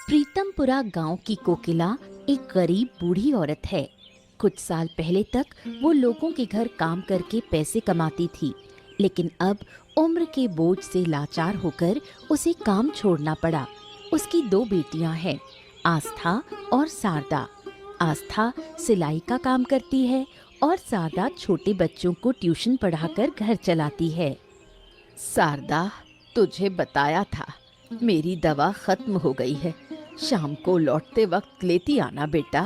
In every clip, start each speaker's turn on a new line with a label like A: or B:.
A: प्रीतमपुरा गांव की कोकिला एक गरीब बूढ़ी औरत है। कुछ साल पहले तक वो लोगों के घर काम करके पैसे कमाती थी, लेकिन अब उम्र के बोझ से लाचार होकर उसे काम छोड़ना पड़ा। उसकी दो बेटियां हैं, आस्था और शारदा। आस्था सिलाई का काम करती है और शारदा छोटे बच्चों को ट्यूशन पढ़ाकर घर चलाती है। शारदा, तुझे बताया था, मेरी दवा खत्म हो गई है। शाम को लौटते वक्त लेती आना बेटा।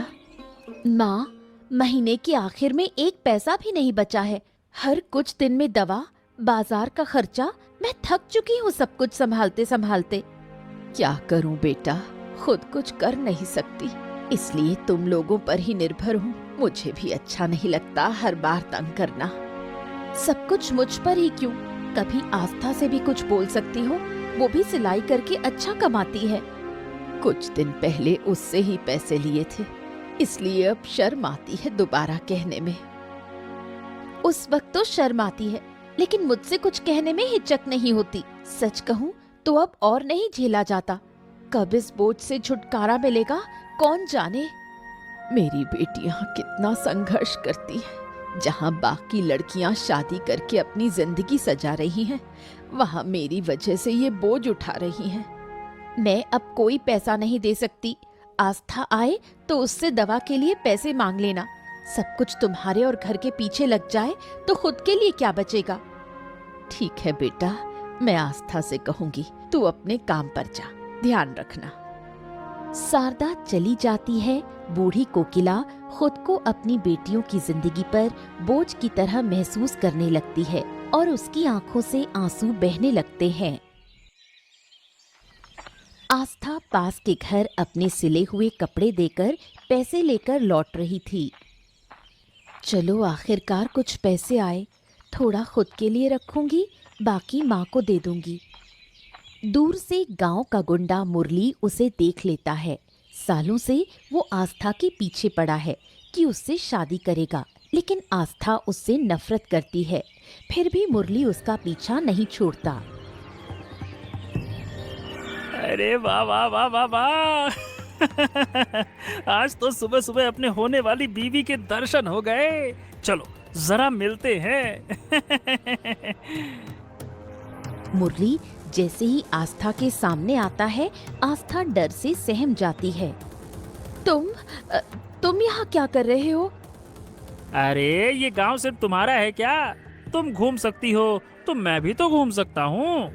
A: माँ, महीने के आखिर में एक पैसा भी नहीं बचा है। हर कुछ दिन में दवा, बाजार का खर्चा, मैं थक चुकी हूँ सब कुछ संभालते संभालते। क्या करूँ बेटा, खुद कुछ कर नहीं सकती, इसलिए तुम लोगों पर ही निर्भर हूँ। मुझे भी अच्छा नहीं लगता हर बार तंग करना। सब कुछ मुझ पर ही क्यों? कभी आस्था से भी कुछ बोल सकती हो, वो भी सिलाई करके अच्छा कमाती है। कुछ दिन पहले उससे ही पैसे लिए थे, इसलिए अब शर्म आती है दोबारा कहने में। उस वक्त तो शर्म आती है, लेकिन मुझसे कुछ कहने में हिचक नहीं होती। सच कहूँ तो अब और नहीं झेला जाता। कब इस बोझ से छुटकारा मिलेगा कौन जाने। मेरी बेटियां कितना संघर्ष करती हैं। जहाँ बाकी लड़कियां शादी करके अपनी जिंदगी सजा रही हैं, वहाँ मेरी वजह से ये बोझ उठा रही हैं। मैं अब कोई पैसा नहीं दे सकती। आस्था आए तो उससे दवा के लिए पैसे मांग लेना। सब कुछ तुम्हारे और घर के पीछे लग जाए तो खुद के लिए क्या बचेगा? ठीक है बेटा, मैं आस्था से कहूंगी, तू अपने काम पर जा, ध्यान रखना। शारदा चली जाती है। बूढ़ी कोकिला खुद को अपनी बेटियों की जिंदगी पर बोझ की तरह महसूस करने लगती है और उसकी आंखों से आंसू बहने लगते हैं। आस्था पास के घर अपने सिले हुए कपड़े देकर पैसे लेकर लौट रही थी। चलो, आखिरकार कुछ पैसे आए। थोड़ा खुद के लिए रखूंगी, बाकी माँ को दे दूंगी। दूर से गांव का गुंडा मुरली उसे देख लेता है। सालों से वो आस्था के पीछे पड़ा है कि उससे शादी करेगा, लेकिन आस्था उससे नफरत करती है। फिर भी मुरली उसका पीछा नहीं छोड़ता।
B: अरे वाह वाह वाह वाह वाह आज तो सुबह सुबह अपने होने वाली बीवी के दर्शन हो गए। चलो जरा मिलते हैं।
A: मुरली जैसे ही आस्था के सामने आता है, आस्था डर से सहम जाती है। तुम यहाँ क्या कर रहे हो?
B: अरे ये गांव सिर्फ तुम्हारा है क्या? तुम घूम सकती हो तो मैं भी तो घूम सकता हूँ।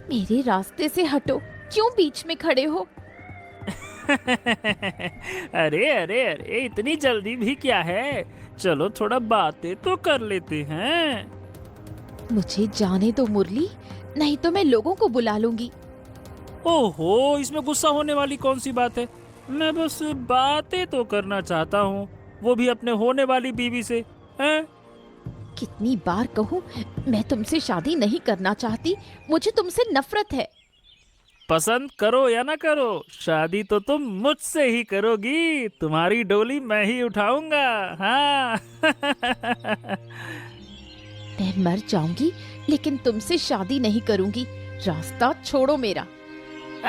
A: मेरे रास्ते से हटो, क्यों बीच में खड़े हो?
B: अरे अरे अरे, इतनी जल्दी भी क्या है? चलो थोड़ा बातें तो कर लेते हैं।
A: मुझे जाने दो मुरली, नहीं तो मैं लोगों को बुला लूंगी।
B: ओहो, इसमें गुस्सा होने वाली कौन सी बात है? मैं बस बातें तो करना चाहता हूँ, वो भी अपने होने वाली बीवी से। हैं?
A: कितनी बार कहूँ, मैं तुमसे शादी नहीं करना चाहती। मुझे तुमसे नफरत है।
B: पसंद करो या ना करो, शादी तो तुम मुझसे ही करोगी। तुम्हारी डोली मैं ही उठाऊंगा। हाँ।
A: मैं मर जाऊंगी, लेकिन तुमसे शादी नहीं करूंगी। रास्ता छोड़ो मेरा।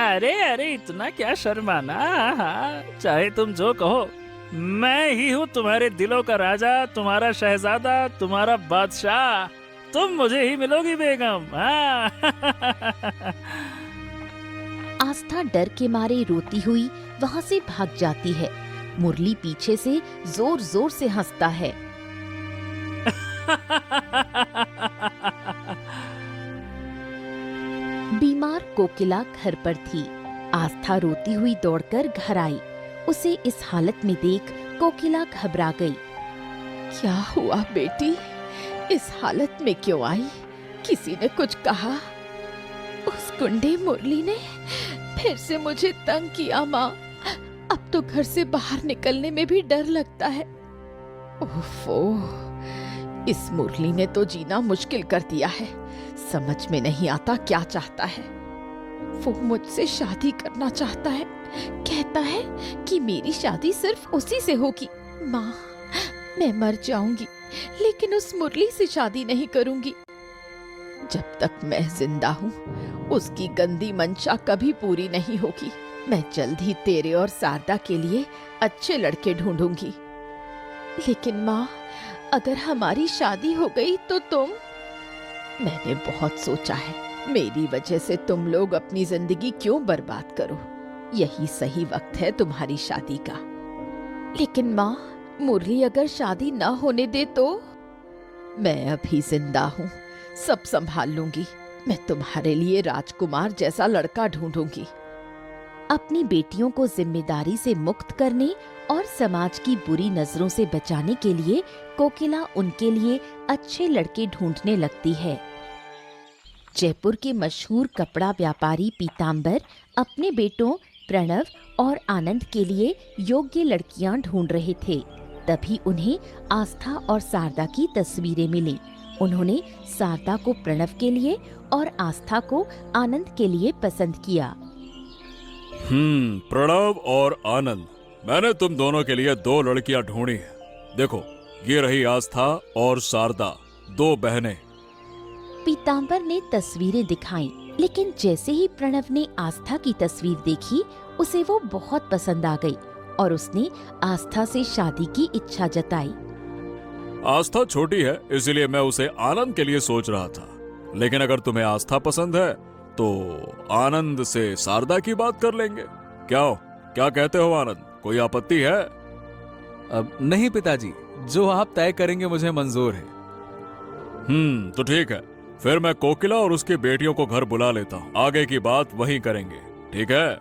B: अरे अरे, इतना क्या शर्माना। हाँ, चाहे तुम जो कहो, मैं ही हूँ तुम्हारे दिलों का राजा, तुम्हारा शहजादा, तुम्हारा बादशाह। तुम मुझे ही मिलोगी बेगम। हाँ।
A: आस्था डर के मारे रोती हुई वहां से भाग जाती है। मुरली पीछे से जोर जोर से हंसता है। बीमार कोकिला घर पर थी। आस्था रोती हुई दौड़कर घर आई। उसे इस हालत में देख कोकिला घबरा गई। क्या हुआ बेटी, इस हालत में क्यों आई? किसी ने कुछ कहा? उस गुंडे मुरली ने फिर से मुझे तंग किया माँ। अब तो घर से बाहर निकलने में भी डर लगता है। ओफो, इस मुरली ने तो जीना मुश्किल कर दिया है। समझ में नहीं आता क्या चाहता है। वो मुझसे शादी करना चाहता है, कहता है कि मेरी शादी सिर्फ उसी से होगी। माँ, मैं मर जाऊंगी, लेकिन उस मुरली से शादी नहीं करूंगी। जब तक मैं जिंदा हूँ, उसकी गंदी मंशा कभी पूरी नहीं होगी। मैं जल्द ही तेरे और शारदा के लिए अच्छे लड़के ढूंढूंगी। लेकिन माँ, अगर हमारी शादी हो गई तो तुम? मैंने बहुत सोचा है, मेरी वजह से तुम लोग अपनी जिंदगी क्यों बर्बाद करो। यही सही वक्त है तुम्हारी शादी का। लेकिन माँ, मुरली अगर शादी ना होने दे तो? मैं अभी जिंदा हूँ, सब संभाल लूंगी। मैं तुम्हारे लिए राजकुमार जैसा लड़का ढूंढूंगी। अपनी बेटियों को जिम्मेदारी से मुक्त करने और समाज की बुरी नजरों से बचाने के लिए कोकिला उनके लिए अच्छे लड़के ढूंढने लगती है। जयपुर के मशहूर कपड़ा व्यापारी पीतांबर अपने बेटों प्रणव और आनंद के लिए योग्य लड़कियां ढूंढ रहे थे। तभी उन्हें आस्था और शारदा की तस्वीरें मिली। उन्होंने शारदा को प्रणव के लिए और आस्था को आनंद के लिए पसंद किया।
C: प्रणव और आनंद, मैंने तुम दोनों के लिए 2 लड़कियां ढूंढी हैं। देखो, ये रही आस्था और शारदा, 2 बहनें।
A: पीतांबर ने तस्वीरें दिखाईं, लेकिन जैसे ही प्रणव ने आस्था की तस्वीर देखी, उसे वो बहुत पसंद आ गई और उसने आस्था से शादी की इच्छा जताई।
C: आस्था छोटी है, इसलिए मैं उसे आनंद के लिए सोच रहा था। लेकिन अगर तुम्हें आस्था पसंद है तो आनंद से शारदा की बात कर लेंगे। क्या कहते हो आनंद, कोई आपत्ति है?
D: अब नहीं पिताजी, जो आप तय करेंगे मुझे मंजूर है।
C: तो ठीक है, फिर मैं कोकिला और उसकी बेटियों को घर बुला लेता हूँ। आगे की बात वहीं करेंगे, ठीक है?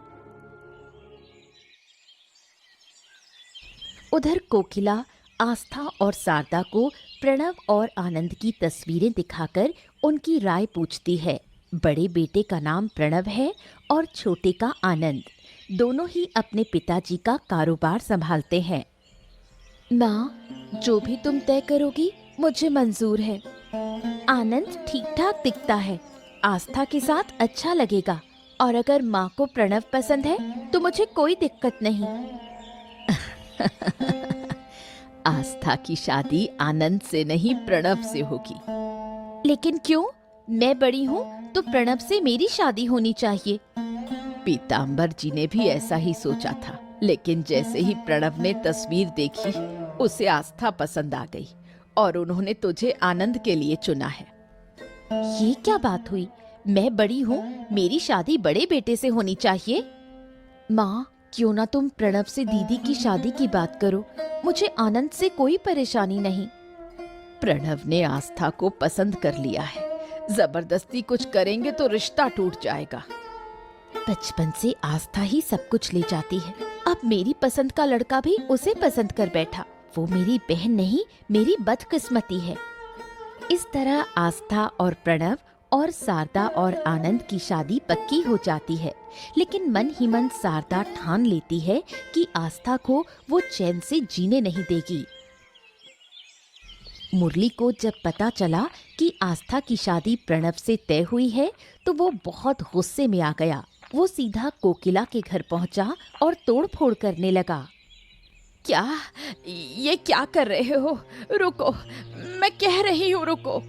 A: उधर कोकिला आस्था और शारदा को प्रणव और आनंद की तस्वीरें दिखाकर उनकी राय पूछती है। बड़े बेटे का नाम प्रणव है और छोटे का आनंद। दोनों ही अपने पिताजी का कारोबार संभालते हैं। माँ, जो भी तुम तय करोगी मुझे मंजूर है। आनंद ठीक ठाक दिखता है, आस्था के साथ अच्छा लगेगा, और अगर माँ को प्रणव पसंद है तो मुझे कोई दिक्कत नहीं। आस्था की शादी आनंद से नहीं प्रणव से होगी। लेकिन क्यों? मैं बड़ी हूँ तो प्रणव से मेरी शादी होनी चाहिए। पीतांबर जी ने भी ऐसा ही सोचा था, लेकिन जैसे ही प्रणव ने तस्वीर देखी, उसे आस्था पसंद आ गई और उन्होंने तुझे आनंद के लिए चुना है। ये क्या बात हुई? मैं बड़ी हूँ, मेरी शादी बड़े बेटे से होनी चाहिए। माँ, क्यों ना तुम प्रणव से दीदी की शादी की बात करो, मुझे आनंद से कोई परेशानी नहीं। प्रणव ने आस्था को पसंद कर लिया है, जबरदस्ती कुछ करेंगे तो रिश्ता टूट जाएगा। बचपन से आस्था ही सब कुछ ले जाती है, अब मेरी पसंद का लड़का भी उसे पसंद कर बैठा। वो मेरी बहन नहीं, मेरी बदकिस्मती है। इस तरह आस्था और प्रणव और शारदा और आनंद की शादी पक्की हो जाती है। लेकिन मन ही मन शारदा ठान लेती है कि आस्था को वो चैन से जीने नहीं देगी। मुरली को जब पता चला कि आस्था की शादी प्रणव से तय हुई है तो वो बहुत गुस्से में आ गया। वो सीधा कोकिला के घर पहुंचा और तोड़फोड़ करने लगा। क्या? ये क्या कर रहे हो? रुको, मैं कह रही हूँ रुको।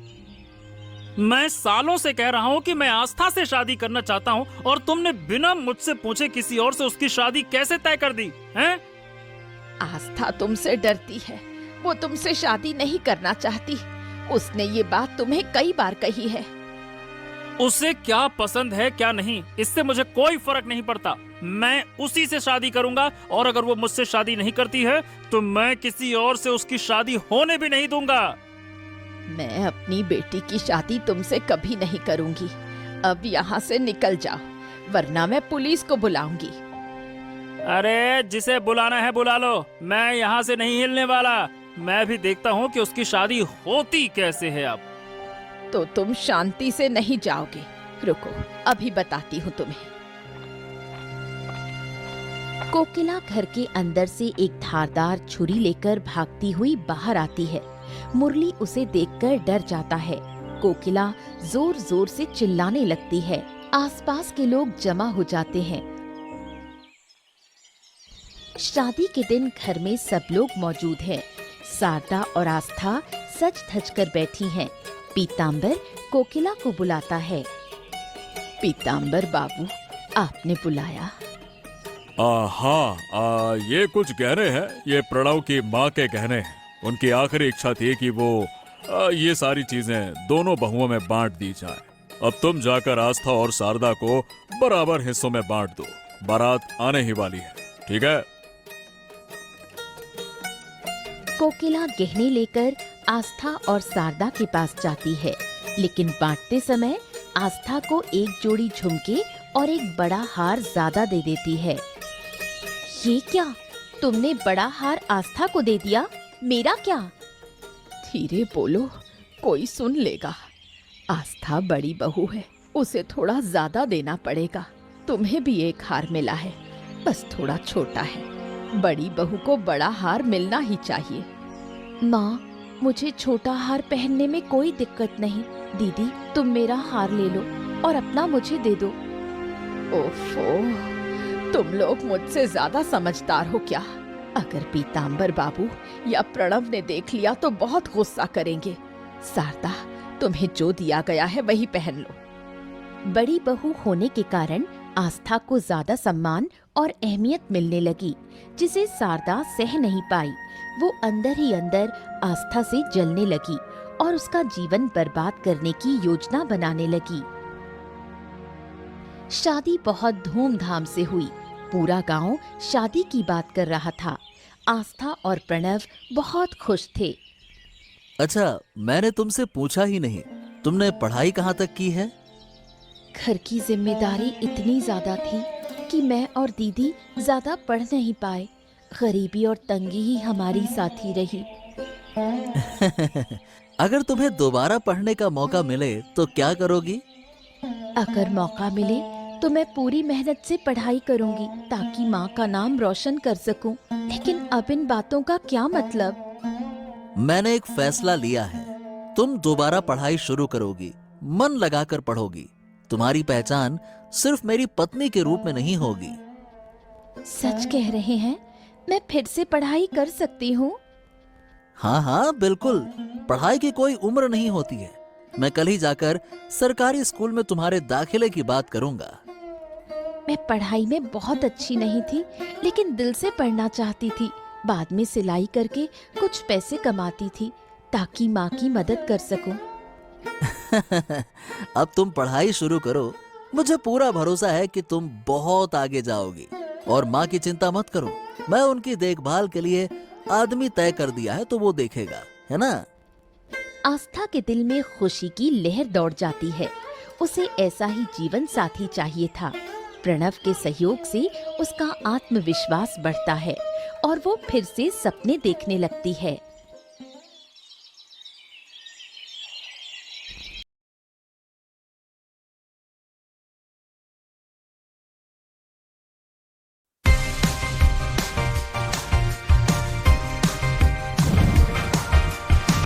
B: मैं सालों से कह रहा हूँ कि मैं आस्था से शादी करना चाहता हूँ और तुमने बिना मुझसे पूछे किसी और से उसकी शादी कैसे तय कर दी हैं?
A: आस्था तुमसे डरती है, वो तुमसे शादी नहीं करना चाहती। उसने ये बात तुम्हें कई बार कही है।
B: उसे क्या पसंद है क्या नहीं, इससे मुझे कोई फर्क नहीं पड़ता। मैं उसी से शादी करूंगा और अगर वो मुझसे शादी नहीं करती है तो मैं किसी और से उसकी शादी होने भी नहीं दूंगा।
A: मैं अपनी बेटी की शादी तुमसे कभी नहीं करूंगी। अब यहाँ से निकल जाओ, वरना मैं पुलिस को बुलाऊंगी।
B: अरे जिसे बुलाना है बुला लो, मैं यहाँ से नहीं हिलने वाला। मैं भी देखता हूँ कि उसकी शादी होती कैसे है। अब
A: तो तुम शांति से नहीं जाओगे। रुको, अभी बताती हूँ तुम्हें। कोकिला घर के अंदर से एक धारदार छुरी लेकर भागती हुई बाहर आती है। मुरली उसे देखकर डर जाता है। कोकिला जोर जोर से चिल्लाने लगती है। आसपास के लोग जमा हो जाते हैं। शादी के दिन घर में सब लोग मौजूद हैं। शारदा और आस्था सज धज कर बैठी हैं। पीतांबर कोकिला को बुलाता है। पीतांबर बाबू, आपने बुलाया?
C: हाँ, ये कुछ गहने हैं। ये प्रणव की माँ के गहने हैं। उनकी आखिरी इच्छा थी कि वो ये सारी चीजें दोनों बहुओं में बांट दी जाए। अब तुम जाकर आस्था और शारदा को बराबर हिस्सों में बांट दो। बारात आने ही वाली है, ठीक है?
A: कोकिला गहने लेकर आस्था और शारदा के पास जाती है, लेकिन बांटते समय आस्था को एक जोड़ी झुमके और एक बड़ा हार ज्यादा दे देती है। ये क्या? तुमने बड़ा हार आस्था को दे दिया, मेरा क्या? धीरे बोलो, कोई सुन लेगा। आस्था बड़ी बहू है, उसे थोड़ा ज्यादा देना पड़ेगा। तुम्हें भी एक हार मिला है, बस थोड़ा छोटा है। बड़ी बहू को बड़ा हार मिलना ही चाहिए। माँ, मुझे छोटा हार पहनने में कोई दिक्कत नहीं। दीदी, तुम मेरा हार ले लो और अपना मुझे दे दो। ओफो, तुम लोग मुझसे ज्यादा समझदार हो क्या? अगर पीतांबर बाबू या प्रणव ने देख लिया तो बहुत गुस्सा करेंगे। शारदा, तुम्हें जो दिया गया है वही पहन लो। बड़ी बहू होने के कारण आस्था को ज्यादा सम्मान और अहमियत मिलने लगी, जिसे शारदा सह नहीं पाई। वो अंदर ही अंदर आस्था से जलने लगी और उसका जीवन बर्बाद करने की योजना बनाने लगी। शादी बहुत धूमधाम से हुई। पूरा गांव शादी की बात कर रहा था। आस्था और प्रणव बहुत खुश थे।
D: अच्छा, मैंने तुमसे पूछा ही नहीं, तुमने पढ़ाई कहाँ तक की है?
A: घर की जिम्मेदारी इतनी ज्यादा थी कि मैं और दीदी ज्यादा पढ़ नहीं पाए। गरीबी और तंगी ही हमारी साथी रही।
D: अगर तुम्हें दोबारा पढ़ने का मौका मिले तो क्या करोगी?
A: अगर मौका मिले तो मैं पूरी मेहनत से पढ़ाई करूंगी ताकि माँ का नाम रोशन कर सकूं। लेकिन अब इन बातों का क्या मतलब?
D: मैंने एक फैसला लिया है। तुम दोबारा पढ़ाई शुरू करोगी, मन लगाकर पढ़ोगी। तुम्हारी पहचान सिर्फ मेरी पत्नी के रूप में नहीं होगी।
A: सच कह रहे हैं? मैं फिर से पढ़ाई कर सकती हूँ?
D: हाँ हाँ, बिल्कुल। पढ़ाई की कोई उम्र नहीं होती है। मैं कल ही जाकर सरकारी स्कूल में तुम्हारे दाखिले की बात करूंगा।
A: मैं पढ़ाई में बहुत अच्छी नहीं थी, लेकिन दिल से पढ़ना चाहती थी। बाद में सिलाई करके कुछ पैसे कमाती थी ताकि माँ की मदद कर सकूं।
D: अब तुम पढ़ाई शुरू करो। मुझे पूरा भरोसा है कि तुम बहुत आगे जाओगी। और माँ की चिंता मत करो, मैं उनकी देखभाल के लिए आदमी तय कर दिया है, तो वो देखेगा, है ना?
A: आस्था के दिल में खुशी की लहर दौड़ जाती है। उसे ऐसा ही जीवन साथी चाहिए था। प्रणव के सहयोग से उसका आत्मविश्वास बढ़ता है और वो फिर से सपने देखने लगती है।